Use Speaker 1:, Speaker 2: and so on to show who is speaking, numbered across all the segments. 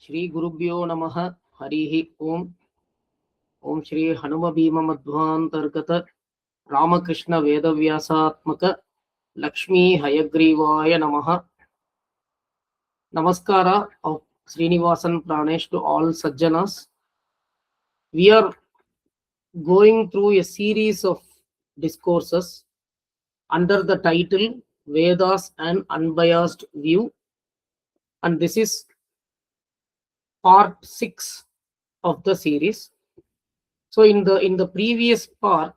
Speaker 1: Shri Gurubhyo Namaha Harihi Om. Om Shri Hanuma Bhima Madhvantargata Ramakrishna Vedavyasatmaka Lakshmi Hayagrivaya Namaha. Namaskara of Srinivasan Pranesh to all Sajjanas. We are going through a series of discourses under the title Vedas and Unbiased View, and this is part 6 of the series. So in the previous part,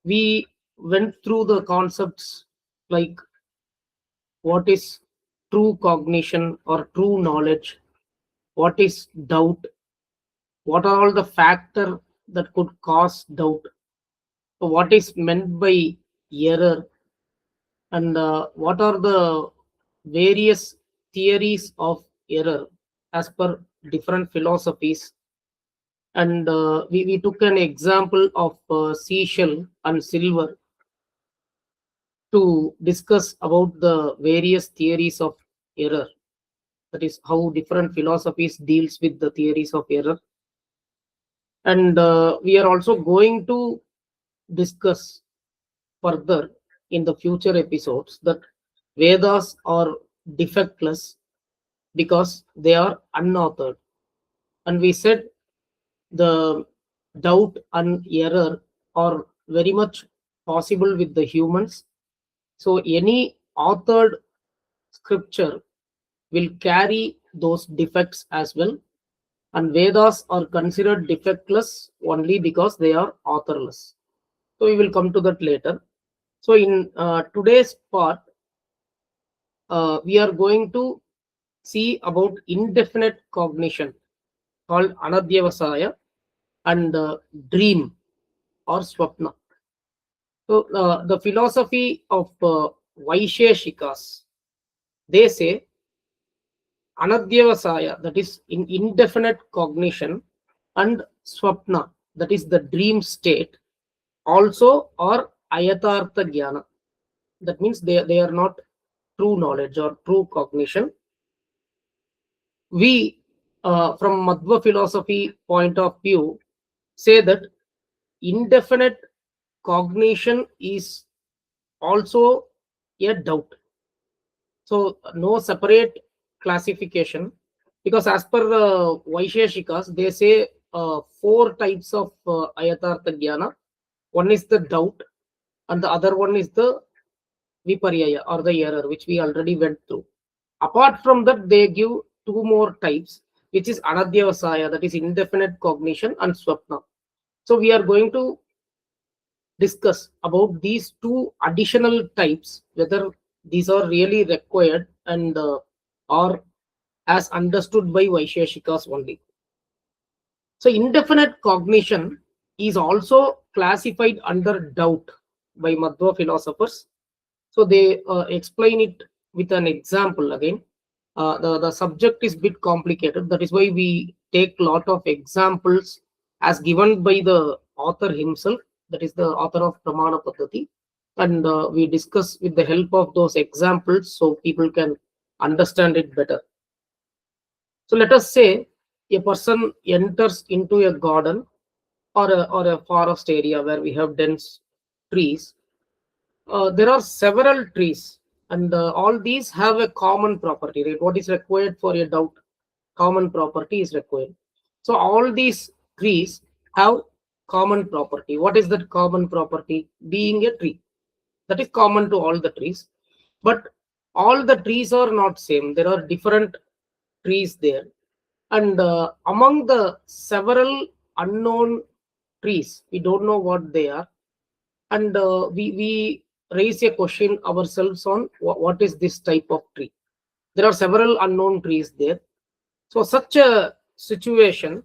Speaker 1: we went through the concepts like what is true cognition or true knowledge, what is doubt, what are all the factors that could cause doubt, what is meant by error, and what are the various theories of error as per different philosophies. And we took an example of seashell and silver to discuss about the various theories of error. That is how different philosophies deals with the theories of error. And we are also going to discuss further in the future episodes that Vedas are defectless because they are unauthored. And we said the doubt and error are very much possible with the humans. So any authored scripture will carry those defects as well. And Vedas are considered defectless only because they are authorless. So we will come to that later. So in today's part, we are going to see about indefinite cognition called Adhyavasāya and dream or swapna. So the philosophy of Vaisheshikas, they say Adhyavasāya, that is in indefinite cognition, and swapna, that is the dream state, also are ayatartha jnana. That means they are not true knowledge or true cognition. We, from Madhva philosophy point of view, say that indefinite cognition is also a doubt. So no separate classification, because as per Vaisheshikas, they say 4 types of ayatartha jnana. One is the doubt, and the other one is the viparyaya or the error, which we already went through. Apart from that, they give 2 more types, which is Adhyavasāya, that is indefinite cognition, and swapna. So we are going to discuss about these 2 additional types, whether these are really required and are as understood by Vaisheshikas only. So indefinite cognition is also classified under doubt by Madhva philosophers. So they explain it with an example again. The subject is a bit complicated. That is why we take a lot of examples as given by the author himself. That is the author of Pramana Paddhati. And we discuss with the help of those examples so people can understand it better. So let us say a person enters into a garden or a forest area where we have dense trees. There are several trees, and all these have a common property, right? What is required for a doubt? Common property is required. So all these trees have common property. What is that common property? Being a tree. That is common to all the trees. But all the trees are not same. There are different trees there. And among the several unknown trees, we don't know what they are. And we raise a question ourselves on what is this type of tree. There are several unknown trees there. So such a situation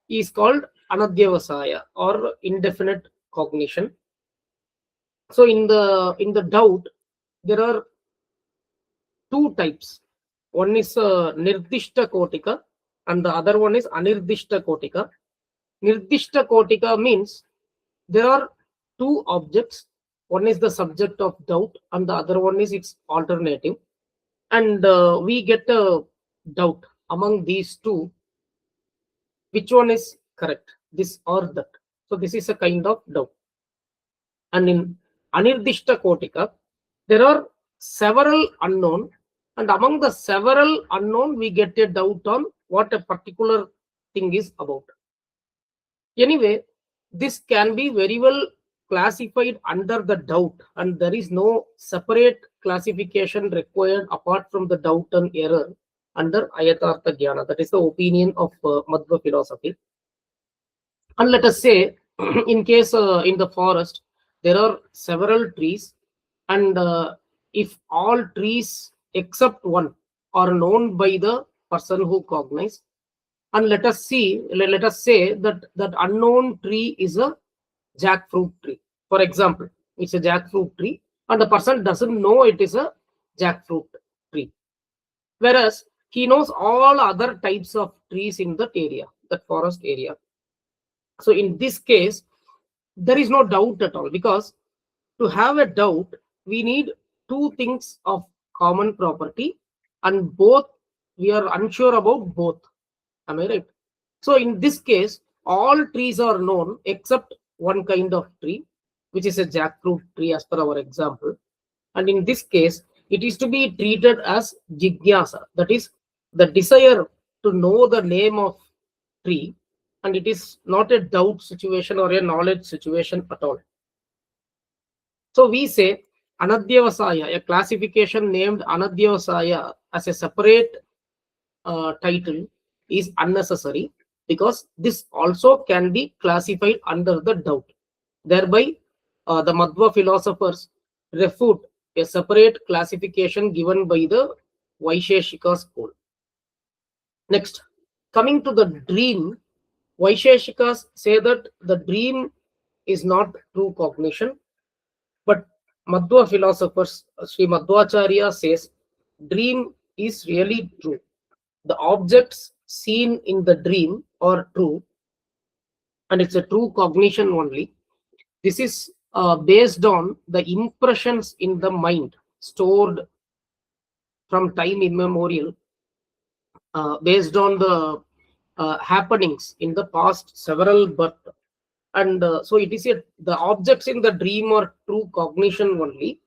Speaker 1: is called Adhyavasāya or indefinite cognition. So in the doubt, there are 2 types. One is Nirdishta Kotika and the other one is Anirdishta Kotika. Nirdishta Kotika means there are 2 objects. One is the subject of doubt and the other one is its alternative. And we get a doubt. among these two, which one is correct, this or that. So this is a kind of doubt. And in Anirdishta Kotika, there are several unknown, and among the several unknown, we get a doubt on what a particular thing is about. Anyway, this can be very well classified under the doubt, and there is no separate classification required apart from the doubt and error under Ayatartha Jnana. That is the opinion of Madhva philosophy. And let us say, in case in the forest, there are several trees, and if all trees except one are known by the person who cognizes, and let us say that that unknown tree is a jackfruit tree. For example, it's a jackfruit tree, and the person doesn't know it is a jackfruit tree, whereas he knows all other types of trees in that area, that forest area. So in this case, there is no doubt at all, because to have a doubt, we need two things of common property, and both we are unsure about both. Am I right? So in this case, all trees are known except one kind of tree, which is a jackfruit tree as per our example. And in this case, it is to be treated as jigyasa, that is the desire to know the name of tree, and it is not a doubt situation or a knowledge situation at all. So we say Anadhyavasāya, a classification named Anadhyavasāya as a separate title is unnecessary, because this also can be classified under the doubt. Thereby, the Madhva philosophers refute a separate classification given by the Vaisheshika school. Next, coming to the dream, Vaisheshikas say that the dream is not true cognition, but Madhva philosophers, Sri Madhvacharya says, dream is really true. The objects seen in the dream are true, and it's a true cognition only. This is based on the impressions in the mind stored from time immemorial, based on the happenings in the past several births. And so it is the objects in the dream are true cognition only,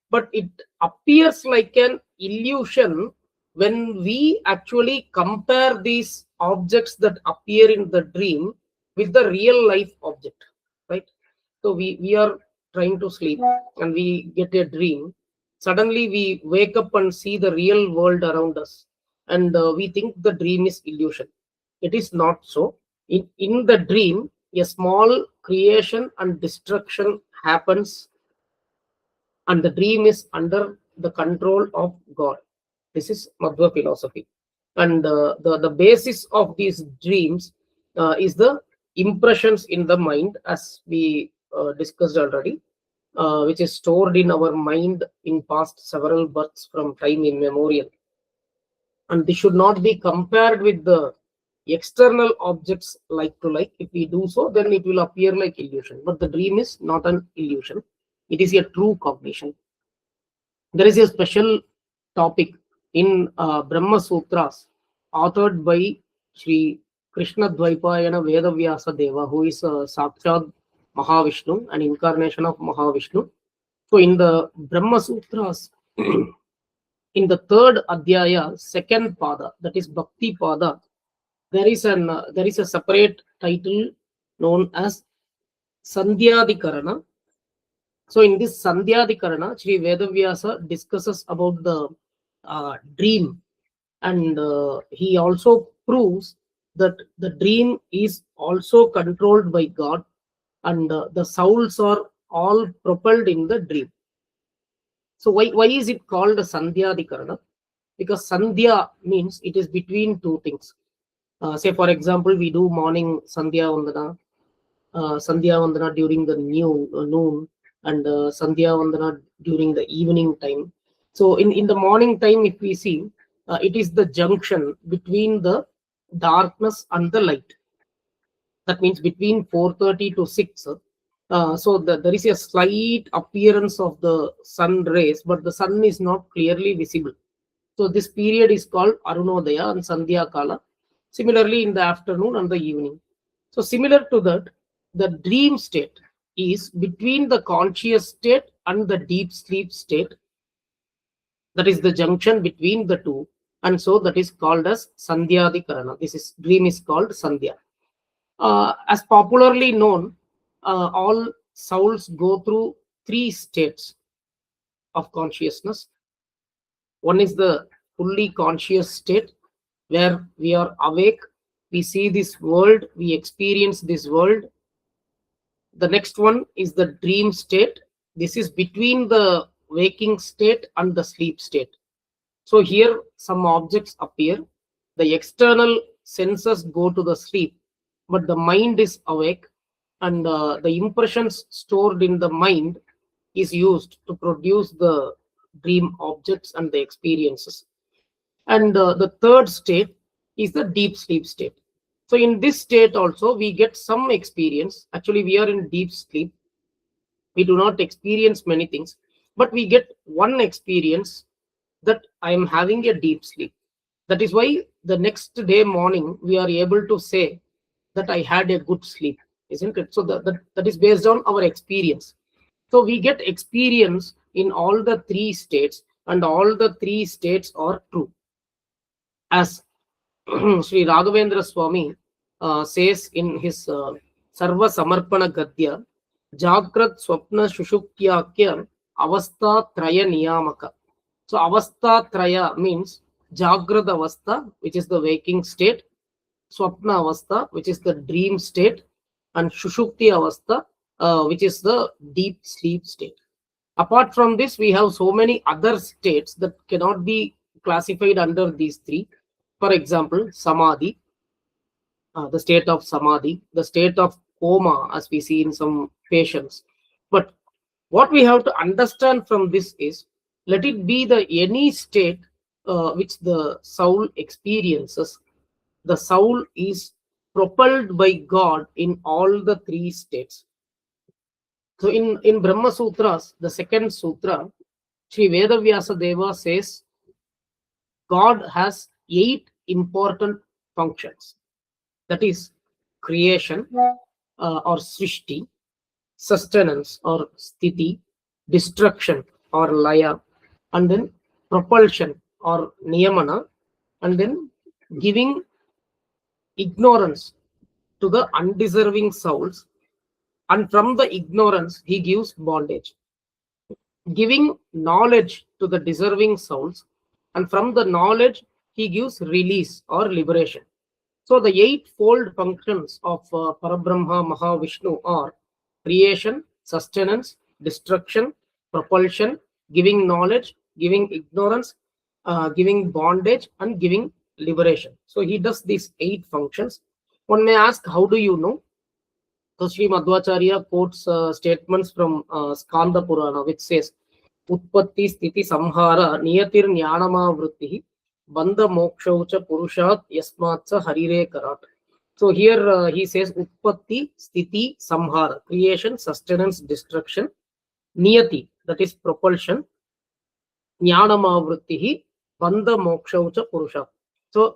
Speaker 1: but it appears like an illusion when we actually compare these objects that appear in the dream with the real life object, right? So we are trying to sleep and we get a dream. Suddenly we wake up and see the real world around us, and we think the dream is illusion. It is not so. In the dream, a small creation and destruction happens, and the dream is under the control of God. This is Madhva philosophy. And the basis of these dreams is the impressions in the mind, as we discussed already, which is stored in our mind in past several births from time immemorial. And this should not be compared with the external objects like to like. If we do so, then it will appear like illusion. But the dream is not an illusion. It is a true cognition. There is a special topic in Brahma Sutras authored by Sri Krishna Dvaipayana Vedavyasa Deva, who is Sakshat Mahavishnu, an incarnation of Mahavishnu. So in the Brahma Sutras, in the third Adhyaya, second Pada, that is Bhakti Pada, there is a separate title known as Sandhyadikarana. So in this Sandhyadikarana, Sri Vedavyasa discusses about the dream, and he also proves that the dream is also controlled by God, and the souls are all propelled in the dream. So why is it called a Sandhyadikarana? Because Sandhya means it is between two things. Say for example, we do morning Sandhya Vandana during the noon, and Sandhya Vandana during the evening time. So in the morning time, if we see, it is the junction between the darkness and the light. That means between 4:30 to 6. So there is a slight appearance of the sun rays, but the sun is not clearly visible. So this period is called Arunodaya and Sandhya Kala. Similarly, in the afternoon and the evening. So similar to that, the dream state is between the conscious state and the deep sleep state. That is the junction between the two. And so that is called as Sandhyadikarana. This is dream is called Sandhya. As popularly known, all souls go through three states of consciousness. One is the fully conscious state, where we are awake, we see this world, we experience this world. The next one is the dream state. This is between the waking state and the sleep state. So here some objects appear, the external senses go to the sleep, but the mind is awake, and the impressions stored in the mind is used to produce the dream objects and the experiences. And the third state is the deep sleep state. So in this state also we get some experience. Actually, we are in deep sleep, we do not experience many things, but we get one experience, that I am having a deep sleep. That is why the next day morning we are able to say that I had a good sleep, isn't it? So that is based on our experience. So we get experience in all the three states, and all the three states are true. As Sri Raghavendra Swami says in his Sarva Samarpana Gadya, Jagrat Swapna Shushukyakya Avastha Traya Niyamaka. So Avastha Traya means Jagrad Avastha, which is the waking state, Swapna Avastha, which is the dream state, and Shushukti Avastha, which is the deep sleep state. Apart from this, we have so many other states that cannot be classified under these three. For example, Samadhi, the state of Samadhi, the state of coma, as we see in some patients. But what we have to understand from this is, let it be the any state which the soul experiences, the soul is propelled by God in all the three states. So in Brahma Sutras, the second sutra, Sri Vedavyasa Deva says God has 8 important functions. That is creation or Srishti, sustenance or Sthiti, destruction or Laya, and then propulsion or Niyamana, and then giving ignorance to the undeserving souls, and from the ignorance he gives bondage. Giving knowledge to the deserving souls, and from the knowledge he gives release or liberation. So the eightfold functions of Parabrahma Mahavishnu are creation, sustenance, destruction, propulsion, giving knowledge, giving ignorance, giving bondage, and giving liberation. So he does these 8 functions. One may ask, how do you know? So Sri Madhvacharya quotes statements from Skanda Purana, which says, Utpatti Sthiti Samhara Niyatir Jnanama Vrittihi Bandha Mokshaucha Purushat Yasmatsa Harire Karat. So here he says Utpatti Sthiti Samhara, creation, sustenance, destruction, Niyati, that is propulsion, Jnanama Vrittihi Bandha Mokshaucha Purushat. So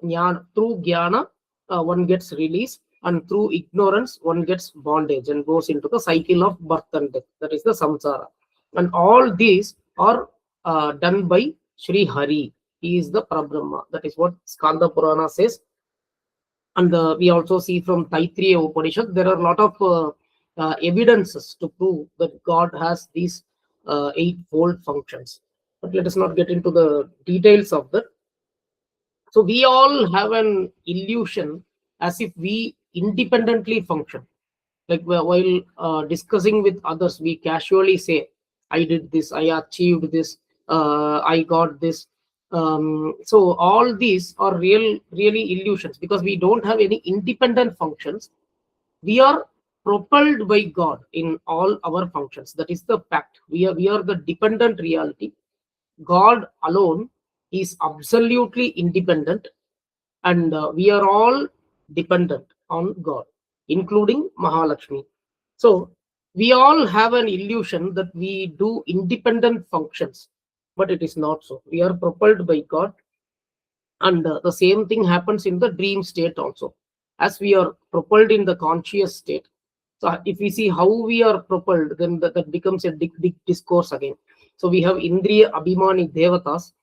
Speaker 1: through Jnana one gets release, and through ignorance one gets bondage and goes into the cycle of birth and death, that is the samsara. And all these are done by Sri Hari. He is the Parabrahma. That is what Skanda Purana says. And we also see from Taittiriya Upanishad, there are a lot of evidences to prove that God has these 8-fold functions. But let us not get into the details of that. So we all have an illusion as if we independently function. Like while discussing with others, we casually say, I did this, I achieved this, I got this. So all these are really illusions, because we don't have any independent functions. We are propelled by God in all our functions. That is the fact. We are the dependent reality. God alone is absolutely independent, and we are all dependent on God, including Mahalakshmi. So we all have an illusion that we do independent functions, but it is not so. We are propelled by God. And the same thing happens in the dream state also, as we are propelled in the conscious state. So if we see how we are propelled, then that becomes a big discourse again. So we have Indriya Abhimani Devatas,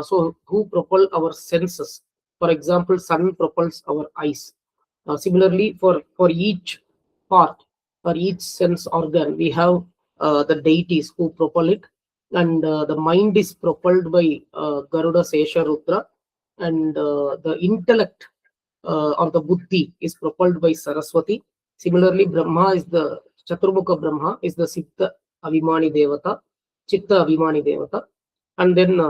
Speaker 1: so who propel our senses. For example, sun propels our eyes. Similarly, for each part, for each sense organ, we have the deities who propel it. And the mind is propelled by Garuda Sesha Rudra, and the intellect or the buddhi is propelled by Saraswati. Similarly, Brahma is the Chaturmukha Brahma is the Siddha Abhimani Devata, Chitta Abhimani Devata, and then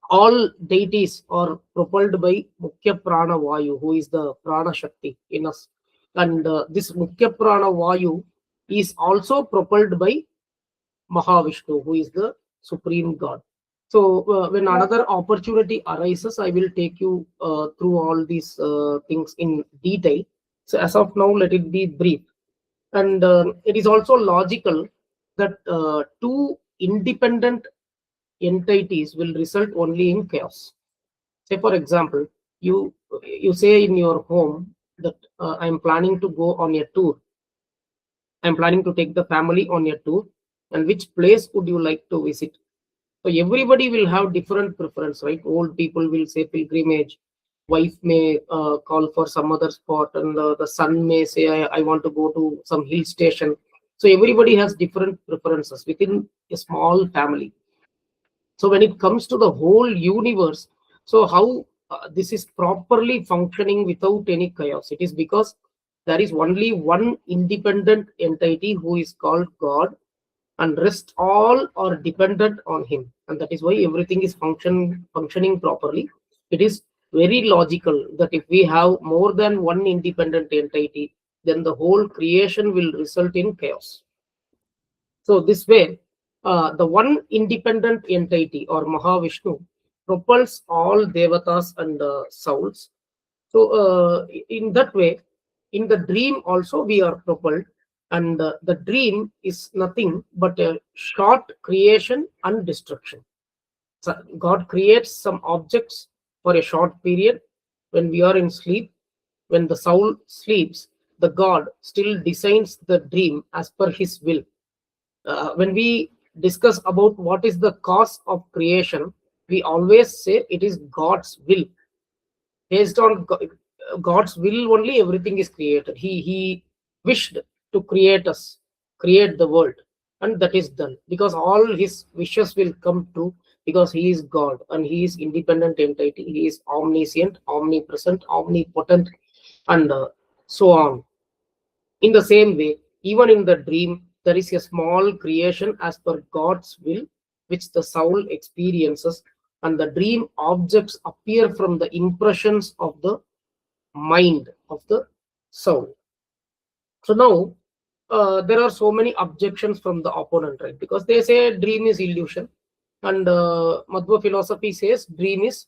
Speaker 1: all deities are propelled by Mukhya Prana Vayu, who is the Prana Shakti in us. And this Mukhya Prana Vayu is also propelled by Mahavishnu, who is the Supreme God. So, when another opportunity arises, I will take you through all these things in detail. So, as of now, let it be brief. And it is also logical that two independent entities will result only in chaos. Say, for example, you say in your home that I am planning to go on a tour. I am planning to take the family on a tour, and which place would you like to visit? So everybody will have different preference, right? Old people will say pilgrimage. Wife may call for some other spot, and the son may say, I want to go to some hill station. So everybody has different preferences within a small family. So when it comes to the whole universe, so how this is properly functioning without any chaos? It is because there is only one independent entity who is called God, and rest all are dependent on him, and that is why everything is functioning properly. It is very logical that if we have more than one independent entity, then the whole creation will result in chaos. So this way, the one independent entity or Mahavishnu propels all devatas and souls. So in that way, in the dream also we are propelled, and the dream is nothing but a short creation and destruction. So God creates some objects for a short period when we are in sleep. When the soul sleeps, the God still designs the dream as per his will. When we discuss about what is the cause of creation, we always say it is God's will. Based on God's will only, everything is created. He wished to create us, create the world, and that is done because all his wishes will come true, because he is God and he is independent entity. He is omniscient, omnipresent, omnipotent, and so on. In the same way, even in the dream, there is a small creation as per God's will, which the soul experiences, and the dream objects appear from the impressions of the mind of the soul. So now, there are so many objections from the opponent, right? Because they say dream is illusion, and Madhva philosophy says dream is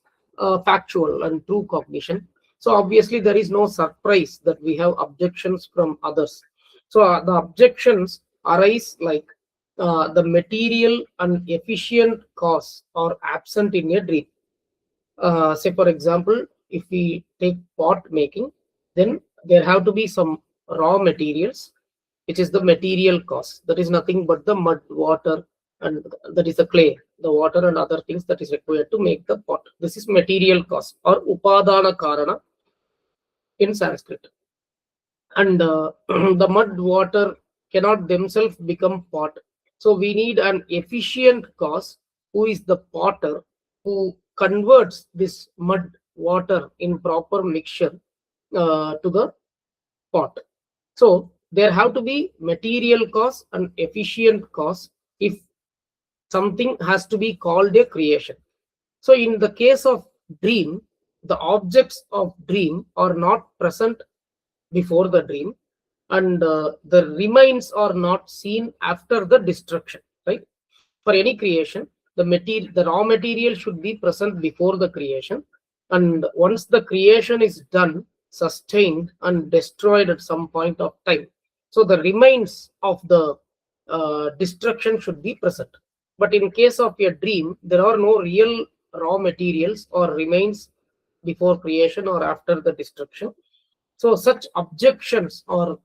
Speaker 1: factual and true cognition. So obviously, there is no surprise that we have objections from others. So the objections arise like the material and efficient cause are absent in a dream. Say for example, if we take pot making, then there have to be some raw materials, which is the material cause. That is nothing but the mud, water, and that is the clay, the water and other things that is required to make the pot. This is material cause or upadana karana in Sanskrit. And the mud, water cannot themselves become pot. So we need an efficient cause, who is the potter, who converts this mud, water in proper mixture to the pot. So there have to be material cause and efficient cause if something has to be called a creation. So in the case of dream, the objects of dream are not present before the dream, and the remains are not seen after the destruction, right? For any creation, the raw material should be present before the creation, and once the creation is done, sustained and destroyed at some point of time, so the remains of the destruction should be present. But in case of a dream, there are no real raw materials or remains before creation or after the destruction. So such objections are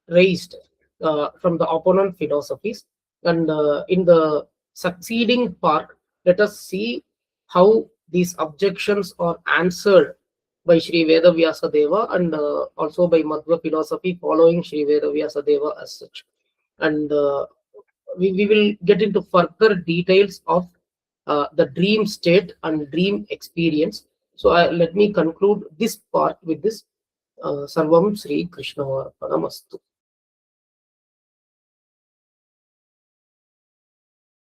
Speaker 1: raised from the opponent philosophies. And in the succeeding part, let us see how these objections are answered by Sri Vedavyasa Deva, and also by Madhva philosophy following Sri Vedavyasa Deva as such. And we will get into further details of the dream state and dream experience. So let me conclude this part with this. Sarvam Sri Krishna Arpanamastu.